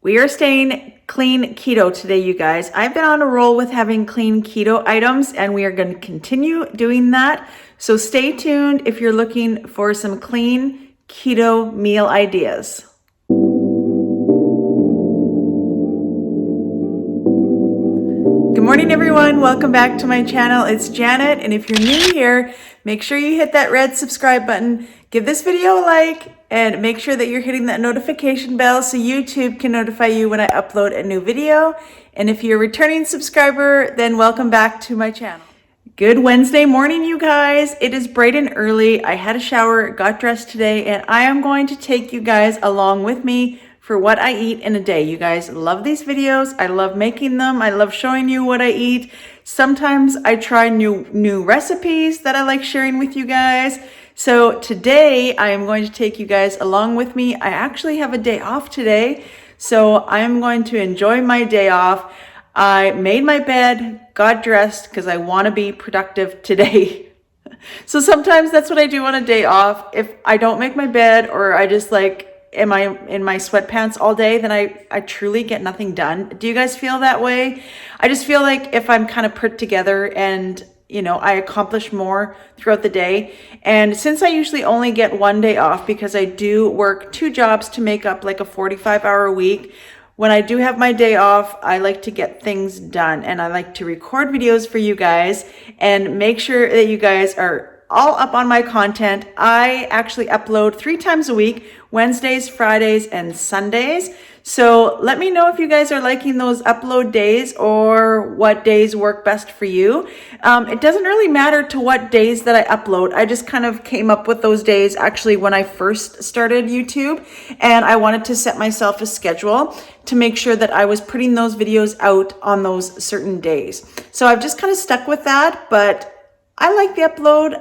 We are staying clean keto today, you guys. I've been on a roll with having clean keto items, and we are going to continue doing that. So stay tuned if you're looking for some clean keto meal ideas. Good morning, everyone. Welcome back to my channel. It's Janet, and if you're new here, make sure you hit that red subscribe button, give this video a like, and make sure that you're hitting that notification bell so YouTube can notify you when I upload a new video. And if you're a returning subscriber, then welcome back to my channel. Good Wednesday morning, you guys. It is bright and early. I had a shower, got dressed today, and I am going to take you guys along with me for what I eat in a day. You guys love these videos. I love making them. I love showing you what I eat. Sometimes I try new recipes that I like sharing with you guys. So today I am going to take you guys along with me. I actually have a day off today, so I am going to enjoy my day off. I made my bed, got dressed because I want to be productive today. So sometimes that's what I do on a day off. If I don't make my bed, or I just am I in my sweatpants all day, then I truly get nothing done. Do you guys feel that way? I just feel like if I'm kind of put together and I accomplish more throughout the day. And since I usually only get one day off because I do work 2 jobs to make up like a 45-hour week, when I do have my day off, I like to get things done, and I like to record videos for you guys and make sure that you guys are all up on my content. I actually upload 3 times a week, Wednesdays, Fridays, and Sundays. So let me know if you guys are liking those upload days or what days work best for you. It doesn't really matter to what days that I upload. I just kind of came up with those days actually when I first started YouTube, and I wanted to set myself a schedule to make sure that I was putting those videos out on those certain days. So I've just kind of stuck with that, but I like the upload.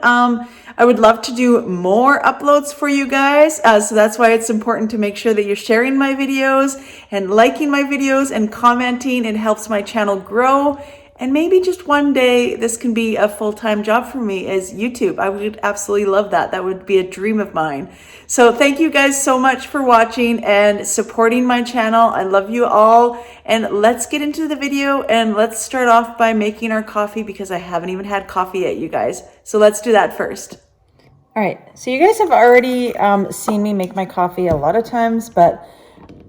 I would love to do more uploads for you guys. So that's why it's important to make sure that you're sharing my videos and liking my videos and commenting. It helps my channel grow. And maybe just one day this can be a full-time job for me as YouTube. I would absolutely love that. That would be a dream of mine. So thank you guys so much for watching and supporting my channel. I love you all. And let's get into the video, and let's start off by making our coffee because I haven't even had coffee yet, you guys. So let's do that first. All right, so you guys have already seen me make my coffee a lot of times, but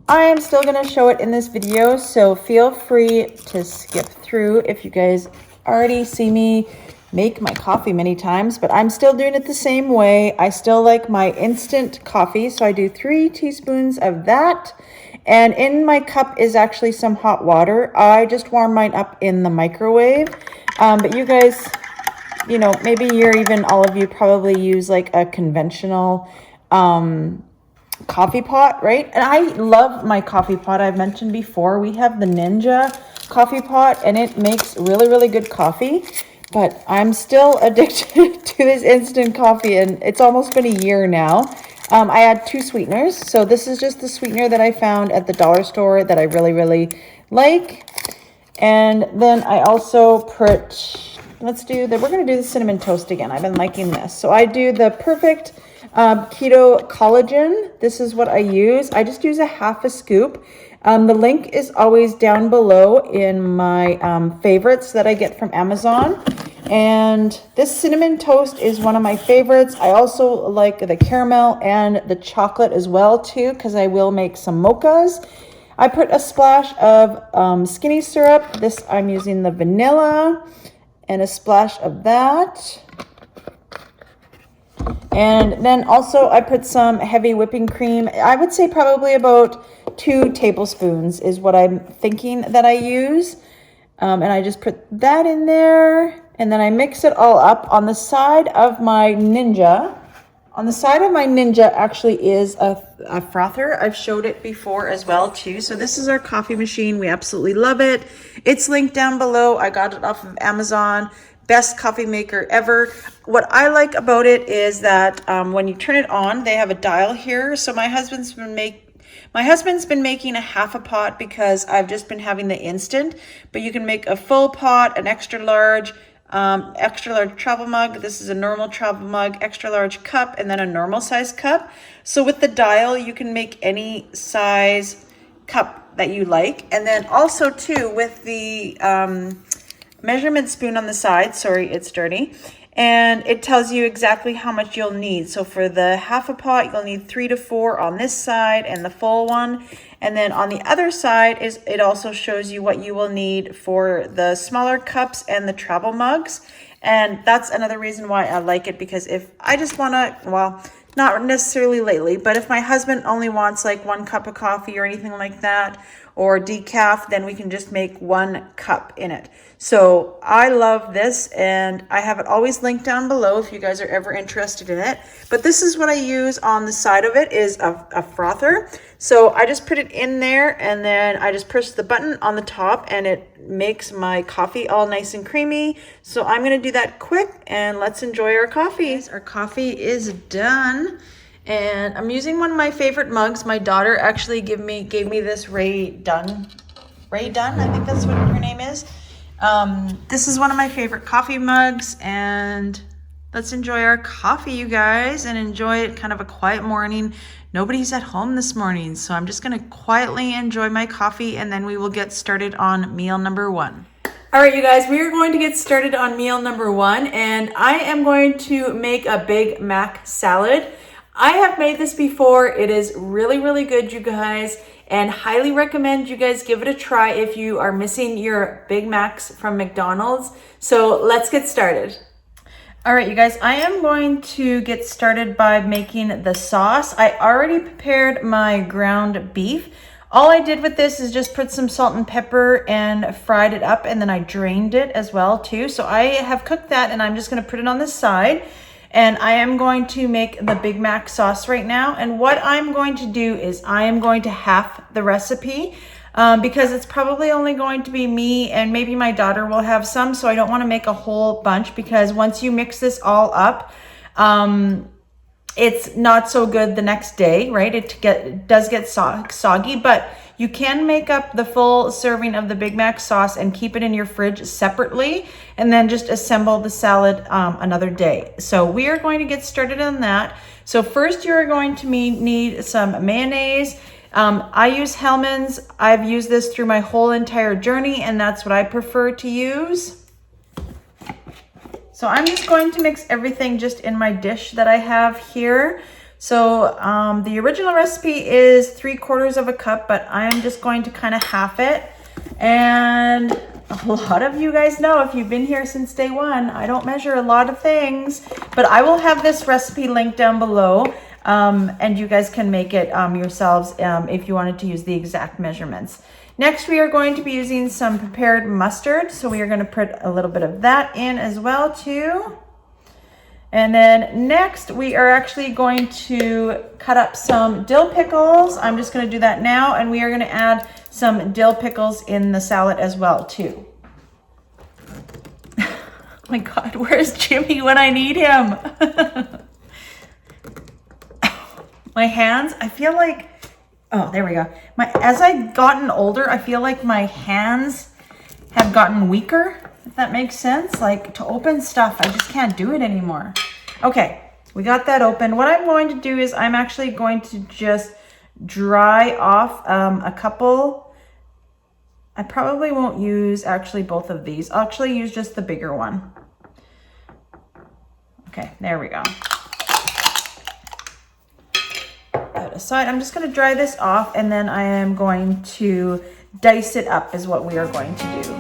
I am still going to show it in this video, so feel free to skip through if you guys already see me make my coffee many times, but I'm still doing it the same way. I still like my instant coffee, so I do 3 teaspoons of that, and in my cup is actually some hot water. I just warm mine up in the microwave, but you guys, maybe all of you probably use like a conventional coffee pot, right? And I love my coffee pot. I've mentioned before, we have the Ninja coffee pot, and it makes really, really good coffee, but I'm still addicted to this instant coffee, and it's almost been a year now. I add 2 sweeteners. So this is just the sweetener that I found at the dollar store that I really, really like. And then I also put, we're going to do the cinnamon toast again. I've been liking this. So I do the perfect keto collagen. This is what I use. I just use a half a scoop. The link is always down below in my favorites that I get from Amazon. And this cinnamon toast is one of my favorites. I also like the caramel and the chocolate as well too, because I will make some mochas. I put a splash of skinny syrup. This I'm using the vanilla, and a splash of that. And then also I put some heavy whipping cream. I would say probably about 2 tablespoons is what I'm thinking that I use. And I just put that in there, and then I mix it all up. On the side of my Ninja, actually is a frother. I've showed it before as well too. So this is our coffee machine. We absolutely love it. It's linked down below. I got it off of Amazon. Best coffee maker ever. What I like about it is that when you turn it on, they have a dial here. So my husband's been making a half a pot because I've just been having the instant, but you can make a full pot, an extra large travel mug. This is a normal travel mug, extra large cup, and then a normal size cup. So with the dial, you can make any size cup that you like. And then also too, with the measurement spoon on the side, sorry, it's dirty, and it tells you exactly how much you'll need. So for the half a pot, you'll need 3 to 4 on this side and the full one. And then on the other side, it also shows you what you will need for the smaller cups and the travel mugs. And that's another reason why I like it, because if I just want to, well, not necessarily lately, but if my husband only wants like 1 cup of coffee or anything like that, or decaf, then we can just make 1 cup in it. So I love this, and I have it always linked down below if you guys are ever interested in it. But this is what I use on the side of it, is a frother. So I just put it in there, and then I just push the button on the top, and it makes my coffee all nice and creamy. So I'm gonna do that quick, and let's enjoy our coffee. Our coffee is done. And I'm using one of my favorite mugs. My daughter actually gave me this Ray Dunn, I think that's what her name is. This is one of my favorite coffee mugs, and let's enjoy our coffee, you guys, and enjoy it. Kind of a quiet morning. Nobody's at home this morning, so I'm just gonna quietly enjoy my coffee, and then we will get started on meal number 1. All right, you guys, we are going to get started on meal number 1, and I am going to make a Big Mac salad. I have made this before. It is really, really good, you guys, and highly recommend you guys give it a try if you are missing your Big Macs from McDonald's. So let's get started. All right, you guys, I am going to get started by making the sauce. I already prepared my ground beef. All I did with this is just put some salt and pepper and fried it up, and then I drained it as well too. So I have cooked that, and I'm just gonna put it on the side. And I am going to make the Big Mac sauce right now. And what I'm going to do is I am going to half the recipe because it's probably only going to be me, and maybe my daughter will have some. So I don't want to make a whole bunch, because once you mix this all up, it's not so good the next day, right? It does get soggy, but you can make up the full serving of the Big Mac sauce and keep it in your fridge separately, and then just assemble the salad another day. So we are going to get started on that. So first you are going to need some mayonnaise. I use Hellmann's. I've used this through my whole entire journey, and that's what I prefer to use. So I'm just going to mix everything just in my dish that I have here. So the original recipe is 3/4 of a cup, but I'm just going to kind of half it. And a lot of you guys know, if you've been here since day 1, I don't measure a lot of things, but I will have this recipe linked down below, and you guys can make it yourselves if you wanted to use the exact measurements. Next, we are going to be using some prepared mustard. So we are going to put a little bit of that in as well too. And then next, we are actually going to cut up some dill pickles. I'm just going to do that now, and we are going to add some dill pickles in the salad as well too. Oh my God, where's Jimmy when I need him? My hands, I feel like, oh, there we go. As I've gotten older, I feel like my hands have gotten weaker, if that makes sense. Like, to open stuff, I just can't do it anymore. Okay, we got that open. What I'm going to do is I'm actually going to just dry off a couple. I probably won't use actually both of these. I'll actually use just the bigger one. Okay, there we go. That aside, I'm just going to dry this off, and then I am going to dice it up is what we are going to do.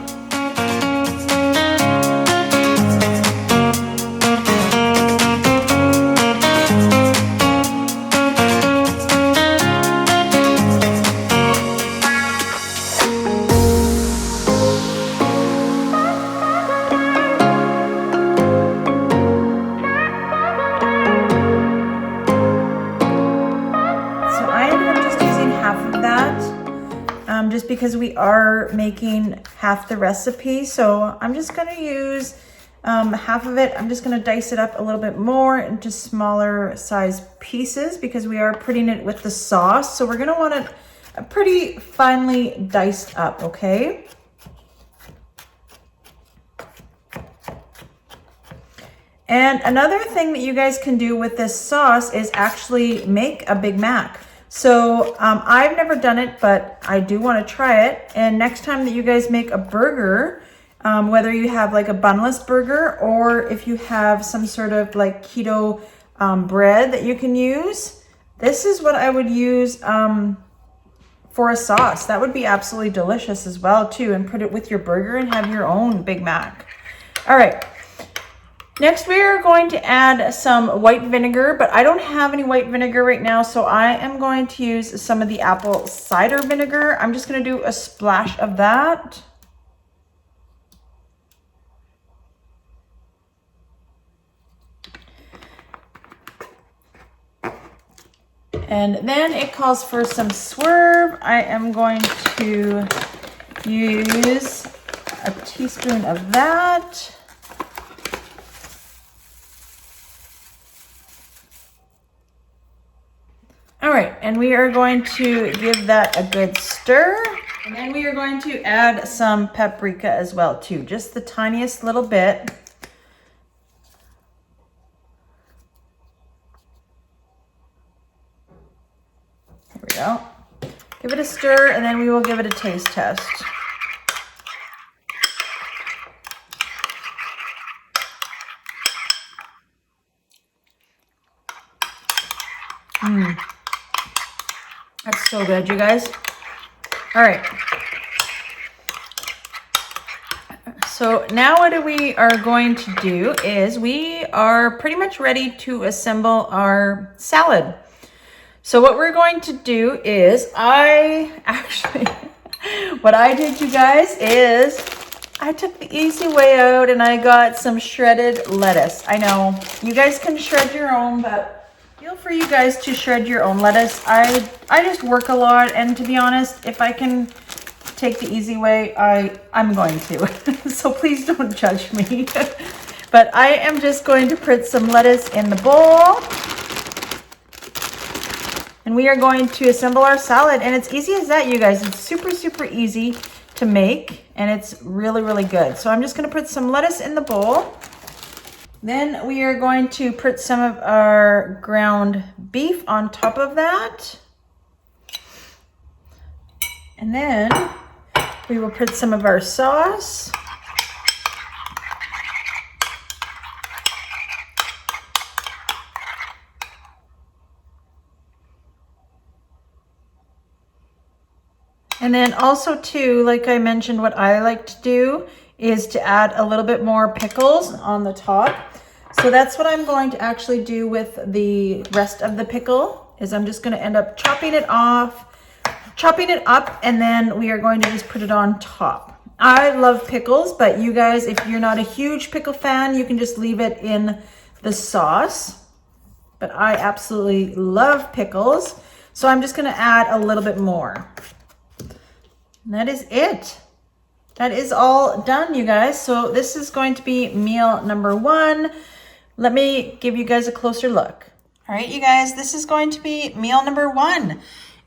Just because we are making half the recipe, so I'm just going to use half of it. I'm just going to dice it up a little bit more into smaller size pieces because we are putting it with the sauce, so we're going to want it pretty finely diced up, okay? And another thing that you guys can do with this sauce is actually make a Big Mac. So I've never done it, but I do want to try it. And next time that you guys make a burger, whether you have like a bunless burger or if you have some sort of like keto bread that you can use, this is what I would use for a sauce. That would be absolutely delicious as well too, and put it with your burger and have your own Big Mac. All right. Next, we are going to add some white vinegar, but I don't have any white vinegar right now, so I am going to use some of the apple cider vinegar. I'm just going to do a splash of that. And then it calls for some swerve. I am going to use a teaspoon of that. All right, and we are going to give that a good stir. And then we are going to add some paprika as well too, just the tiniest little bit. Here we go. Give it a stir, and then we will give it a taste test. That's so good, you guys. All right. So now what we are going to do is we are pretty much ready to assemble our salad. So what we're going to do is what I did, you guys, is I took the easy way out and I got some shredded lettuce. I know you guys can shred your own, but feel free, you guys, to shred your own lettuce. I just work a lot, and to be honest, if I can take the easy way, I'm going to. So please don't judge me. But I am just going to put some lettuce in the bowl. And we are going to assemble our salad, and it's easy as that, you guys. It's super, super easy to make, and it's really, really good. So I'm just going to put some lettuce in the bowl. Then we are going to put some of our ground beef on top of that. And then we will put some of our sauce. And then also too, like I mentioned, what I like to do is to add a little bit more pickles on the top. So that's what I'm going to actually do with the rest of the pickle, is I'm just going to end up chopping it up, and then we are going to just put it on top. I love pickles, but you guys, if you're not a huge pickle fan, you can just leave it in the sauce. But I absolutely love pickles, so I'm just going to add a little bit more. And that is it. That is all done, you guys. So this is going to be meal number 1. Let me give you guys a closer look. All right, you guys, this is going to be meal number 1.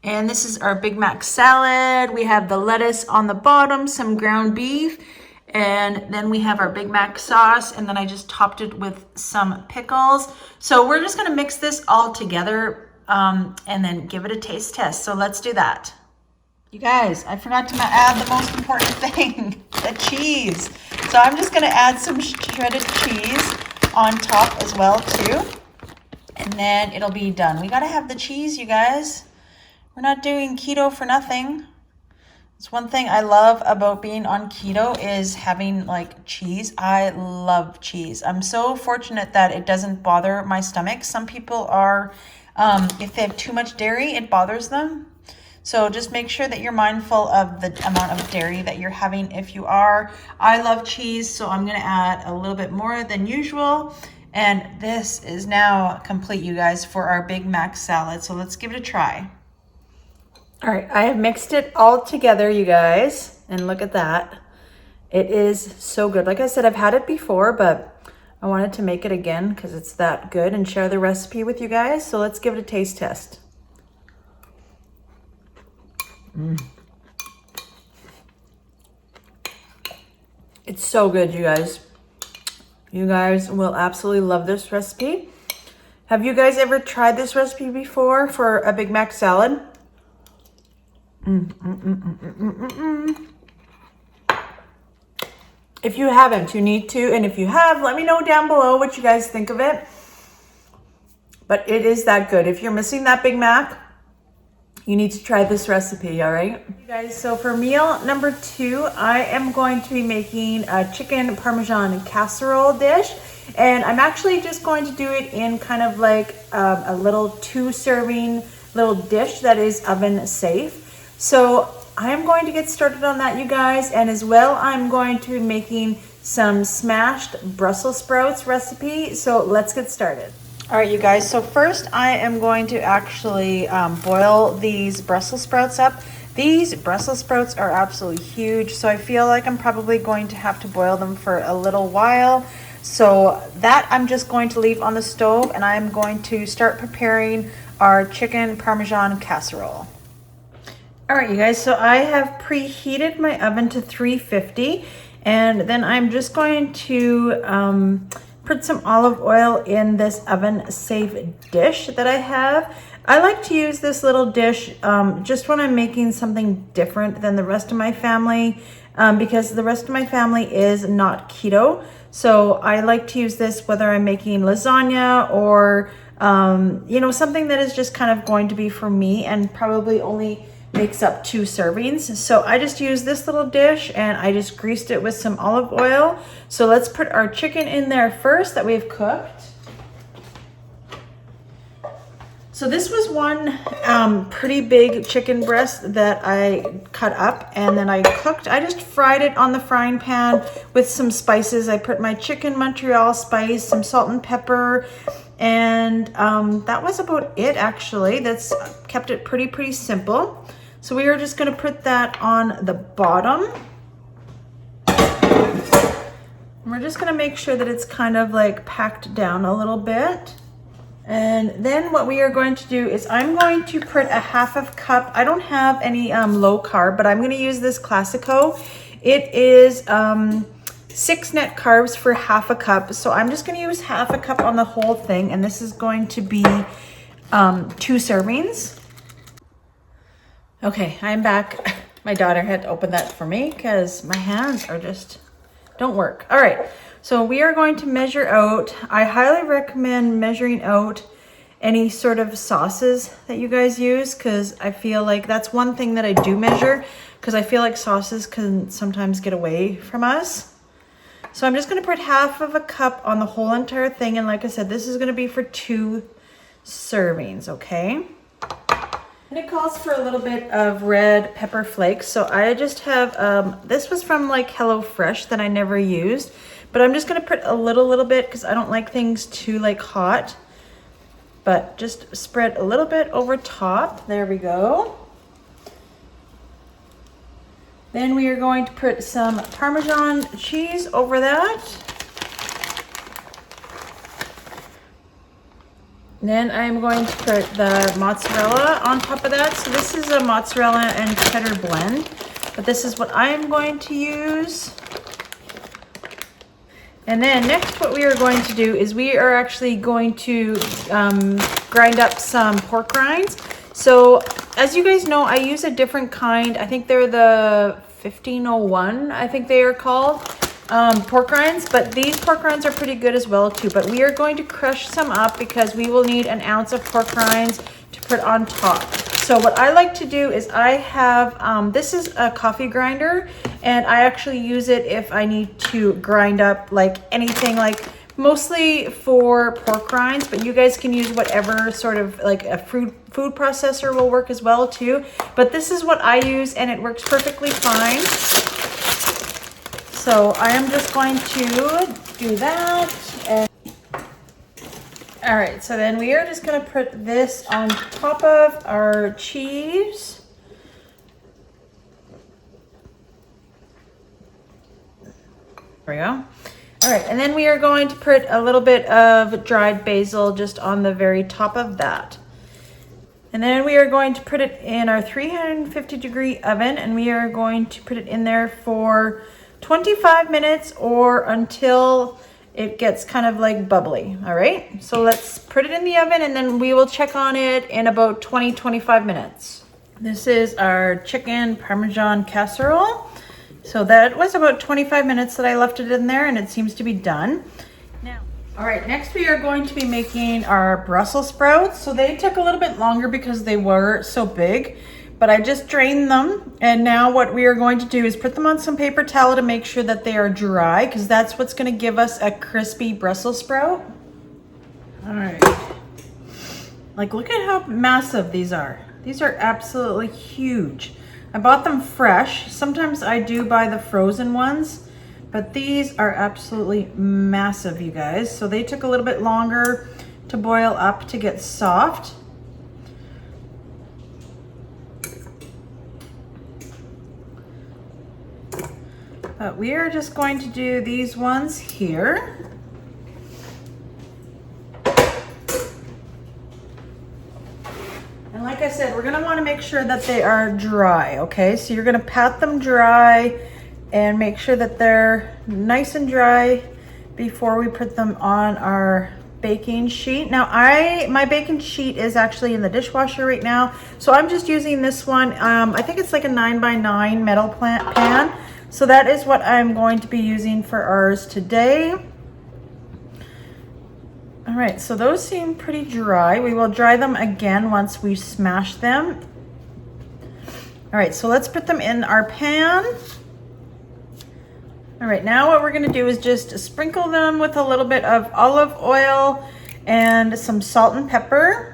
And this is our Big Mac salad. We have the lettuce on the bottom, some ground beef, and then we have our Big Mac sauce, and then I just topped it with some pickles. So we're just gonna mix this all together and then give it a taste test. So let's do that. You guys, I forgot to add the most important thing, the cheese. So I'm just gonna add some shredded cheese on top as well too. And then it'll be done. We gotta have the cheese, you guys. We're not doing keto for nothing. It's one thing I love about being on keto is having like cheese. I love cheese. I'm so fortunate that it doesn't bother my stomach. Some people are, if they have too much dairy, it bothers them. So just make sure that you're mindful of the amount of dairy that you're having if you are. I love cheese, so I'm gonna add a little bit more than usual. And this is now complete, you guys, for our Big Mac salad. So let's give it a try. All right, I have mixed it all together, you guys, and look at that. It is so good. Like I said, I've had it before, but I wanted to make it again because it's that good and share the recipe with you guys. So let's give it a taste test. It's so good, you guys. You guys will absolutely love this recipe. Have you guys ever tried this recipe before for a Big Mac salad? If you haven't, you need to. And if you have, let me know down below what you guys think of it. But it is that good. If you're missing that Big Mac, you need to try this recipe, all right? You guys, so for meal number 2, I am going to be making a chicken Parmesan casserole dish. And I'm actually just going to do it in kind of like a little 2-serving little dish that is oven safe. So I am going to get started on that, you guys. And as well, I'm going to be making some smashed Brussels sprouts recipe. So let's get started. All right, you guys, so first I am going to actually boil these Brussels sprouts up. These Brussels sprouts are absolutely huge, so I feel like I'm probably going to have to boil them for a little while. So that I'm just going to leave on the stove, and I'm going to start preparing our chicken Parmesan casserole. All right, you guys, so I have preheated my oven to 350, and then I'm just going to put some olive oil in this oven safe dish that I have. I like to use this little dish just when I'm making something different than the rest of my family because the rest of my family is not keto. So I like to use this whether I'm making lasagna or, you know, something that is just kind of going to be for me and probably only makes up 2 servings. So I just use this little dish and I just greased it with some olive oil. So let's put our chicken in there first that we've cooked. So this was one pretty big chicken breast that I cut up and then I cooked. I just fried it on the frying pan with some spices. I put my chicken Montreal spice, some salt and pepper, and that was about it actually. That's kept it pretty simple. So we are just going to put that on the bottom. And we're just going to make sure that it's kind of like packed down a little bit. And then what we are going to do is I'm going to put a 1/2 cup. I don't have any low carb, but I'm going to use this Classico. It is 6 net carbs for 1/2 cup. So I'm just going to use 1/2 cup on the whole thing. And this is going to be 2 servings. Okay, I'm back. My daughter had to open that for me because my hands are just don't work. All right, so we are going to measure out. I highly recommend measuring out any sort of sauces that you guys use because I feel like that's one thing that I do measure because I feel like sauces can sometimes get away from us. So I'm just going to put 1/2 cup on the whole entire thing. And like I said, this is going to be for 2 servings, okay? And it calls for a little bit of red pepper flakes. So I just have, this was from like HelloFresh that I never used, but I'm just gonna put a little bit because I don't like things too like hot, but just spread a little bit over top. There we go. Then we are going to put some Parmesan cheese over that. Then I'm going to put the mozzarella on top of that. So this is a mozzarella and cheddar blend, but this is what I am going to use. And then next what we are going to do is we are actually going to grind up some pork rinds. So as you guys know, I use a different kind. I think they're the 1501, I think they are called. Pork rinds, but these pork rinds are pretty good as well too. But we are going to crush some up because we will need 1 ounce of pork rinds to put on top. So what I like to do is I have, this is a coffee grinder and I actually use it if I need to grind up like anything, like mostly for pork rinds, but you guys can use whatever sort of like a food processor will work as well too. But this is what I use and it works perfectly fine. So I am just going to do that. And all right, so then we are just going to put this on top of our cheese. There we go. All right, and then we are going to put a little bit of dried basil just on the very top of that. And then we are going to put it in our 350-degree oven, and we are going to put it in there for 25 minutes or until it gets kind of like bubbly. All right, so let's put it in the oven and then we will check on it in about 20-25 minutes. This is our chicken Parmesan casserole. So that was about 25 minutes that I left it in there, and it seems to be done. Now, all right, next we are going to be making our Brussels sprouts. So they took a little bit longer because they were so big, but I just drained them. And now what we are going to do is put them on some paper towel to make sure that they are dry, because that's what's going to give us a crispy Brussels sprout. All right. Like, look at how massive these are. These are absolutely huge. I bought them fresh. Sometimes I do buy the frozen ones, but these are absolutely massive, you guys. So they took a little bit longer to boil up to get soft. But we are just going to do these ones here. And like I said, we're gonna wanna make sure that they are dry, okay? So you're gonna pat them dry and make sure that they're nice and dry before we put them on our baking sheet. Now my baking sheet is actually in the dishwasher right now, so I'm just using this one. I think it's like a 9x9 metal pan. So that is what I'm going to be using for ours today. All right, so those seem pretty dry. We will dry them again once we smash them. All right, so let's put them in our pan. All right, now what we're gonna do is just sprinkle them with a little bit of olive oil and some salt and pepper.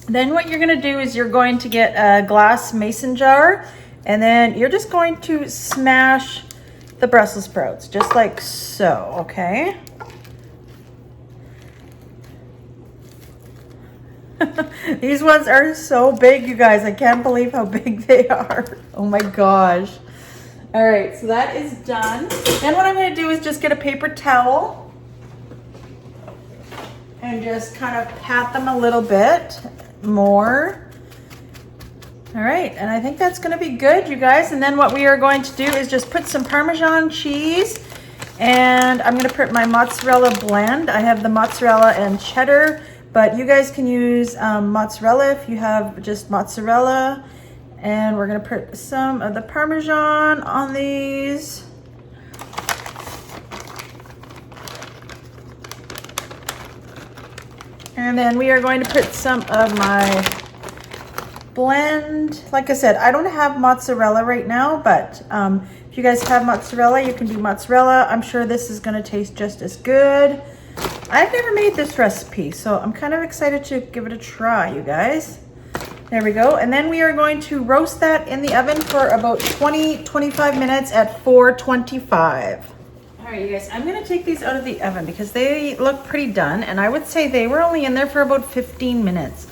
Then what you're gonna do is you're going to get a glass mason jar, and then you're just going to smash the Brussels sprouts, just like so, okay? These ones are so big, you guys. I can't believe how big they are. Oh my gosh. All right, so that is done. Then what I'm gonna do is just get a paper towel and just kind of pat them a little bit more. All right, and I think that's gonna be good, you guys. And then what we are going to do is just put some Parmesan cheese, and I'm gonna put my mozzarella blend. I have the mozzarella and cheddar, but you guys can use mozzarella if you have just mozzarella. And we're gonna put some of the Parmesan on these. And then we are going to put some of my blend. Like I said, I don't have mozzarella right now, but if you guys have mozzarella, you can do mozzarella. I'm sure this is gonna taste just as good. I've never made this recipe, so I'm kind of excited to give it a try, you guys. There we go. And then we are going to roast that in the oven for about 20-25 minutes at 425. All right, you guys, I'm gonna take these out of the oven because they look pretty done, and I would say they were only in there for about 15 minutes.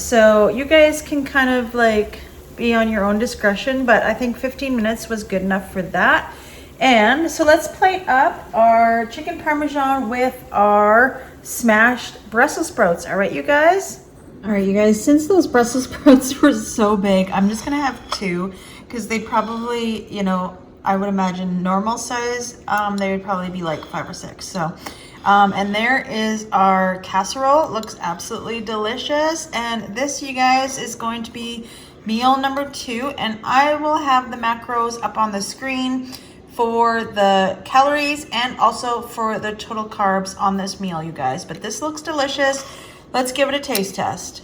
So you guys can kind of like be on your own discretion, but I think 15 minutes was good enough for that. And so let's plate up our chicken Parmesan with our smashed Brussels sprouts. All right, you guys? All right, you guys, since those Brussels sprouts were so big, I'm just gonna have two because they probably, you know, I would imagine normal size, they would probably be like 5 or 6. So, and there is our casserole. It looks absolutely delicious. And this, you guys, is going to be meal number 2. And I will have the macros up on the screen for the calories and also for the total carbs on this meal, you guys. But this looks delicious. Let's give it a taste test.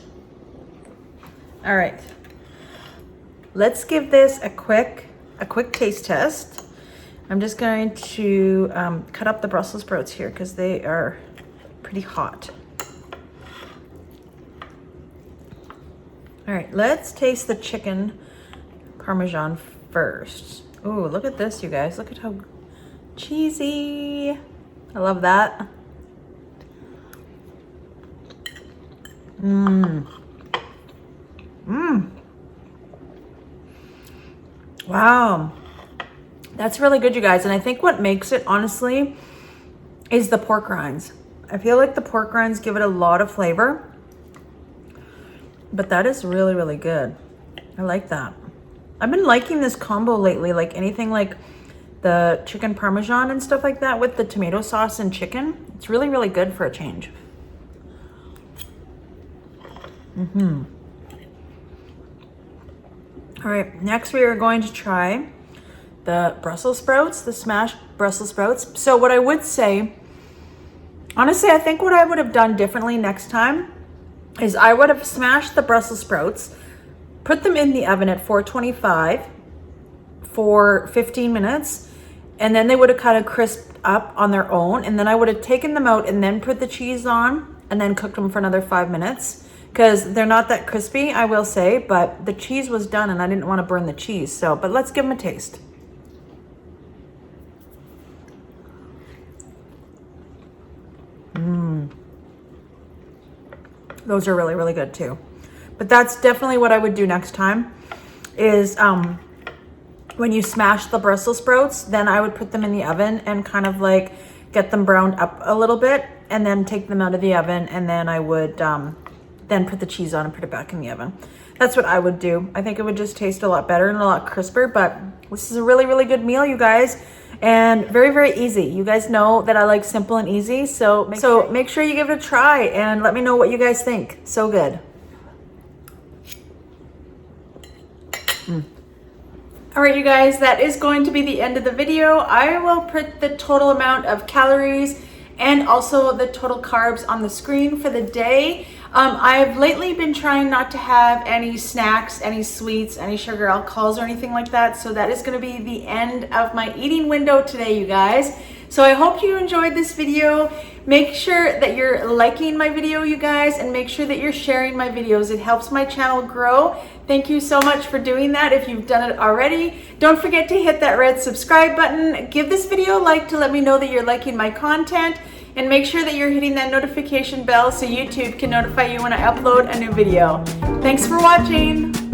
All right. Let's give this a quick taste test. I'm just going to cut up the Brussels sprouts here because they are pretty hot. All right, let's taste the chicken Parmesan first. Ooh, look at this, you guys. Look at how cheesy. I love that. Mmm. Mmm. Wow. That's really good, you guys. And I think what makes it, honestly, is the pork rinds. I feel like the pork rinds give it a lot of flavor. But that is really, really good. I like that. I've been liking this combo lately, like anything like the chicken parmesan and stuff like that with the tomato sauce and chicken. It's really, really good for a change. Mm-hmm. All right, next we are going to try the Brussels sprouts, the smashed Brussels sprouts. So what I would say, honestly, I think what I would have done differently next time is I would have smashed the Brussels sprouts, put them in the oven at 425 for 15 minutes, and then they would have kind of crisped up on their own. And then I would have taken them out and then put the cheese on and then cooked them for another 5 minutes because they're not that crispy, I will say, but the cheese was done and I didn't want to burn the cheese. So, but let's give them a taste. Those are really, really good too. But that's definitely what I would do next time is when you smash the Brussels sprouts, then I would put them in the oven and kind of like get them browned up a little bit and then take them out of the oven. And then I would then put the cheese on and put it back in the oven. That's what I would do. I think it would just taste a lot better and a lot crisper, but this is a really, really good meal, you guys. And very, very easy. You guys know that I like simple and easy. So make sure you give it a try and let me know what you guys think. So good. All right, you guys, that is going to be the end of the video. I will put the total amount of calories and also the total carbs on the screen for the day. I've lately been trying not to have any snacks, any sweets, any sugar alcohols or anything like that. So that is going to be the end of my eating window today, you guys. So I hope you enjoyed this video. Make sure that you're liking my video, you guys, and make sure that you're sharing my videos. It helps my channel grow. Thank you so much for doing that if you've done it already. Don't forget to hit that red subscribe button. Give this video a like to let me know that you're liking my content. And make sure that you're hitting that notification bell so YouTube can notify you when I upload a new video. Thanks for watching.